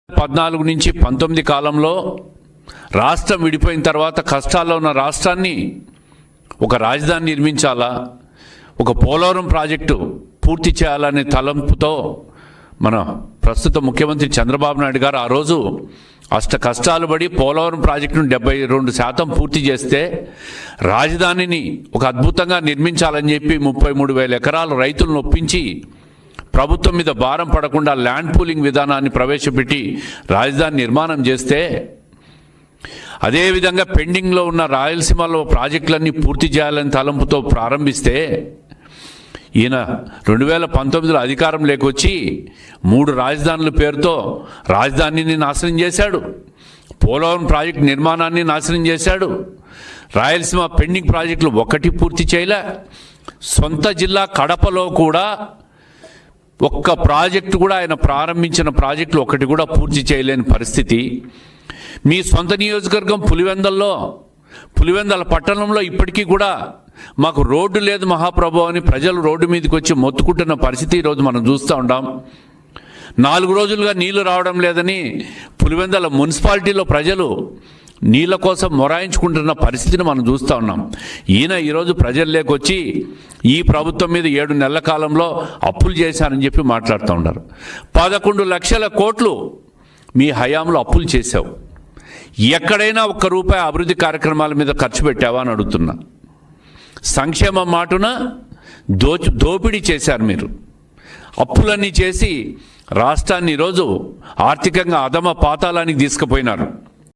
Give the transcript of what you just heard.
14 నుంచి 19 కాలంలో రాష్ట్రం విడిపోయిన తర్వాత కష్టాల్లో ఉన్న రాష్ట్రాన్ని ఒక రాజధాని నిర్మించాలా, ఒక పోలవరం ప్రాజెక్టు పూర్తి చేయాలనే తలంపుతో మన ప్రస్తుత ముఖ్యమంత్రి చంద్రబాబు నాయుడు గారు ఆ రోజు అష్ట కష్టాలు పడి పోలవరం ప్రాజెక్టును 72% పూర్తి చేస్తే రాజధానిని ఒక అద్భుతంగా నిర్మించాలని చెప్పి 33,000 ఎకరాలు రైతులను ఒప్పించి ప్రభుత్వం మీద భారం పడకుండా ల్యాండ్ పూలింగ్ విధానాన్ని ప్రవేశపెట్టి రాజధాని నిర్మాణం చేస్తే, అదేవిధంగా పెండింగ్లో ఉన్న రాయలసీమలో ప్రాజెక్టులన్నీ పూర్తి చేయాలని తలంపుతో ప్రారంభిస్తే ఈయన 2019లో అధికారం లేకొచ్చి 3 రాజధానుల పేరుతో రాజధానిని నాశనం చేశాడు, పోలవరం ప్రాజెక్టు నిర్మాణాన్ని నాశనం చేశాడు, రాయలసీమ పెండింగ్ ప్రాజెక్టులు ఒకటి పూర్తి చేయలే, సొంత జిల్లా కడపలో కూడా ఒక్క ప్రాజెక్టు కూడా ఆయన ప్రారంభించిన ప్రాజెక్టులు ఒకటి కూడా పూర్తి చేయలేని పరిస్థితి. మీ సొంత నియోజకవర్గం పులివెందల పట్టణంలో ఇప్పటికీ కూడా మాకు రోడ్డు లేదు మహాప్రభు అని ప్రజలు రోడ్డు మీదకి వచ్చి మొత్తుకుంటున్న పరిస్థితి ఈరోజు మనం చూస్తూ ఉంటాం. 4 రోజులుగా నీళ్లు రావడం లేదని పులివెందల మున్సిపాలిటీలో ప్రజలు నీళ్ళ కోసం మొరాయించుకుంటున్న పరిస్థితిని మనం చూస్తూ ఉన్నాం. ఈయన ఈరోజు ప్రజల్లోకి వచ్చి ఈ ప్రభుత్వం మీద 7 నెలల కాలంలో అప్పులు చేశారని చెప్పి మాట్లాడుతూ ఉన్నారు. 11 లక్షల కోట్లు మీ హయాంలో అప్పులు చేశావు. ఎక్కడైనా ఒక్క రూపాయి అభివృద్ధి కార్యక్రమాల మీద ఖర్చు పెట్టావా అని అడుగుతున్నా. సంక్షేమ మాటున దోపిడీ చేశారు మీరు. అప్పులన్నీ చేసి రాష్ట్రాన్ని ఈరోజు ఆర్థికంగా అధమ పాతాళానికి తీసుకుపోయినారు.